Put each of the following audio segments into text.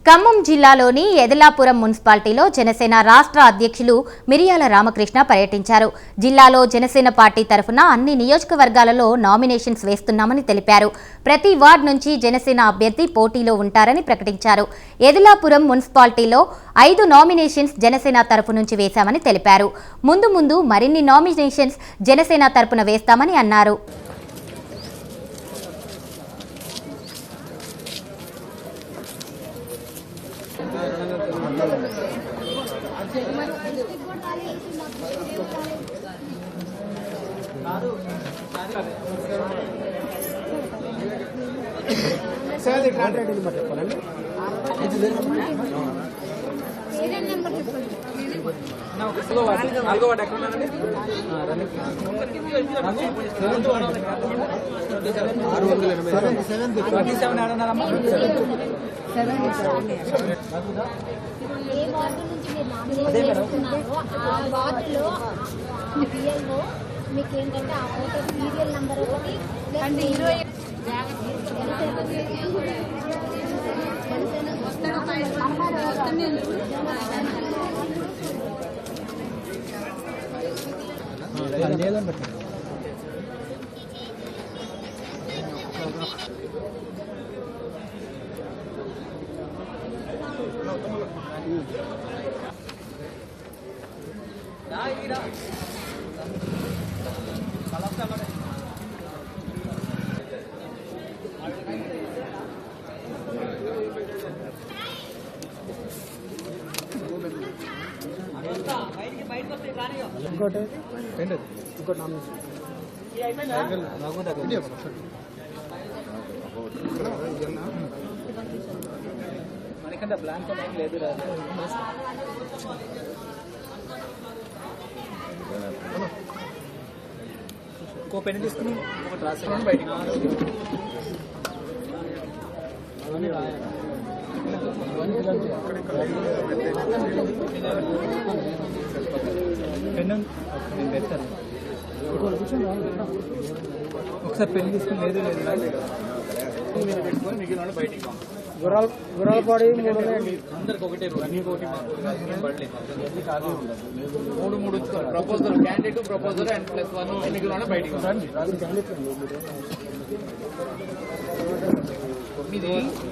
ఖమ్మం జిల్లాలోని ఎదలాపురం మున్సిపాలిటీలో జనసేన రాష్ట్ర అధ్యక్షులు మిరియాల రామకృష్ణ పర్యటించారు. జిల్లాలో జనసేన పార్టీ తరఫున అన్ని నియోజకవర్గాలలో నామినేషన్స్ వేస్తున్నామని తెలిపారు. ప్రతి వార్డు నుంచి జనసేన అభ్యర్థి పోటీలో ఉంటారని ప్రకటించారు. ఎదలాపురం మున్సిపాలిటీలో 5 నామినేషన్స్ జనసేన తరఫు నుంచి వేశామని తెలిపారు. ముందు మరిన్ని నామినేషన్స్ జనసేన తరఫున వేస్తామని అన్నారు. మీకు ఏంటంటే ఆ ఫోటో సీరియల్ నెంబర్ ఒకటి మనకంటే బ్లాంక్ లేదు ఇంకో పెన్ తీసుకుని ఒకటి రాసి బయటికి పెన్ను నేను పెడతాను. ఒకసారి పెన్ను తీసుకుని లేదు పెట్టుకొని మిగిలిన బయటికి గుర్రాలపాడి అందరికి ఒకటే అన్నికి ఒకటి మూడు ప్రపోజల్ క్యాండిడేట్ ప్రపోజల్ అండ్ +1 మిగిలిన బయటికి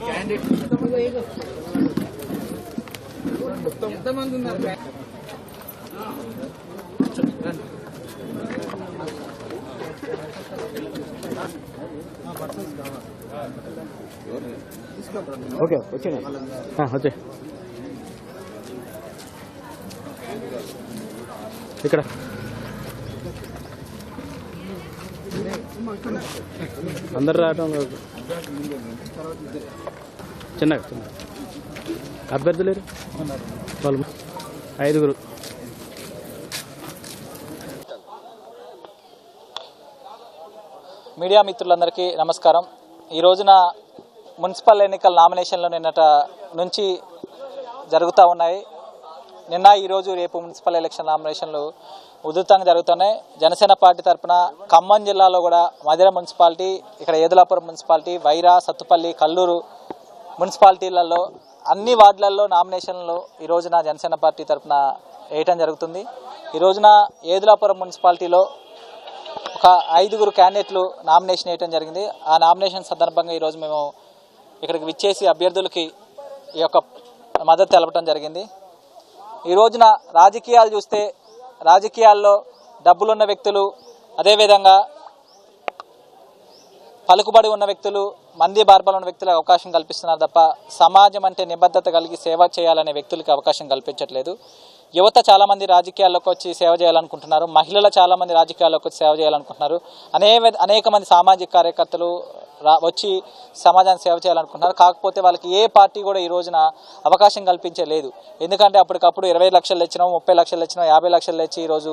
క్యాండిడేట్ ఎంతమంది ఉన్నారు? ఓకే వచ్చే ఇక్కడ అందరు రావటం చిన్నగా అభ్యర్థులు లేరు వాళ్ళు 5. మీడియా మిత్రులందరికీ నమస్కారం. ఈ రోజున మున్సిపల్ ఎన్నికల నామినేషన్లు నిన్నట నుంచి జరుగుతూ ఉన్నాయి. నిన్న ఈరోజు రేపు మున్సిపల్ ఎలక్షన్ నామినేషన్లు ఉధృతంగా జరుగుతున్నాయి. జనసేన పార్టీ తరఫున ఖమ్మం జిల్లాలో కూడా మధిర మున్సిపాలిటీ, ఇక్కడ ఎదలాపురం మున్సిపాలిటీ, వైరా, సత్తుపల్లి, కల్లూరు మున్సిపాలిటీలలో అన్ని వార్డులలో నామినేషన్లు ఈ రోజున జనసేన పార్టీ తరఫున వేయటం జరుగుతుంది. ఈ రోజున ఎదలాపురం మున్సిపాలిటీలో ఒక 5 క్యాండిడేట్లు నామినేషన్ వేయటం జరిగింది. ఆ నామినేషన్ సందర్భంగా ఈరోజు మేము ఇక్కడికి విచ్చేసి అభ్యర్థులకి ఈ యొక్క మద్దతు తెలపడం జరిగింది. ఈ రోజున రాజకీయాలు చూస్తే రాజకీయాల్లో డబ్బులున్న వ్యక్తులు, అదేవిధంగా పలుకుబడి ఉన్న వ్యక్తులు, మంది బార్బలు ఉన్న వ్యక్తులకు అవకాశం కల్పిస్తున్నారు తప్ప సమాజం అంటే నిబద్ధత కలిగి సేవ చేయాలనే వ్యక్తులకి అవకాశం కల్పించట్లేదు. యువత చాలామంది రాజకీయాల్లోకి వచ్చి సేవ చేయాలనుకుంటున్నారు. మహిళలు చాలామంది రాజకీయాల్లోకి వచ్చి సేవ చేయాలనుకుంటున్నారు. అనేక మంది సామాజిక కార్యకర్తలు వచ్చి సమాజానికి సేవ చేయాలనుకుంటున్నారు. కాకపోతే వాళ్ళకి ఏ పార్టీ కూడా ఈ రోజున అవకాశం కల్పించలేదు. ఎందుకంటే అప్పటికప్పుడు 20 లక్షలు ఇచ్చినాం, 30 లక్షలు ఇచ్చినాం, 50 లక్షలు ఇచ్చి ఈరోజు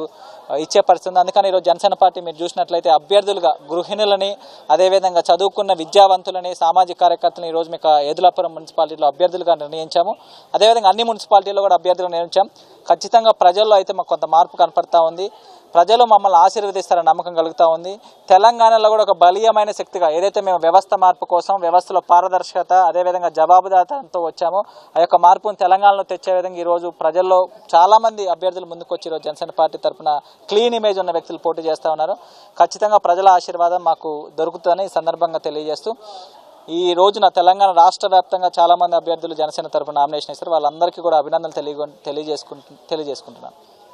ఇచ్చే పరిస్థితి. అందుకని ఈరోజు జనసేన పార్టీ మీరు చూసినట్లయితే అభ్యర్థులుగా గృహిణులని, అదేవిధంగా చదువుకున్న విద్యావంతులని, సామాజిక కార్యకర్తలను ఈరోజు మీకు ఎదలాపురం మున్సిపాలిటీలో అభ్యర్థులుగా నిర్ణయించాము. అదేవిధంగా అన్ని మున్సిపాలిటీల్లో కూడా అభ్యర్థులు నిర్ణయించాం. ఖచ్చితంగా ప్రజల్లో అయితే మాకు కొంత మార్పు కనపడతా ఉంది. ప్రజలు మమ్మల్ని ఆశీర్వదిస్తారని నమ్మకం కలుగుతూ ఉంది. తెలంగాణలో కూడా ఒక బలీయమైన శక్తిగా ఏదైతే మేము వ్యవస్థ మార్పు కోసం, వ్యవస్థలో పారదర్శకత, అదేవిధంగా జవాబుదారితనంతో వచ్చామో ఆ యొక్క మార్పును తెలంగాణలో తెచ్చే విధంగా ఈరోజు ప్రజల్లో చాలామంది అభ్యర్థులు ముందుకు వచ్చి ఈరోజు జనసేన పార్టీ తరఫున క్లీన్ ఇమేజ్ ఉన్న వ్యక్తులు పోటీ చేస్తూ ఉన్నారు. ఖచ్చితంగా ప్రజల ఆశీర్వాదం మాకు దొరుకుతుందని ఈ సందర్భంగా తెలియజేస్తూ ఈ రోజున తెలంగాణ రాష్ట్ర వ్యాప్తంగా చాలామంది అభ్యర్థులు జనసేన తరఫున నామినేషన్ ఇస్తారు. వాళ్ళందరికీ కూడా అభినందనలు తెలియజేసుకుంటున్నాను.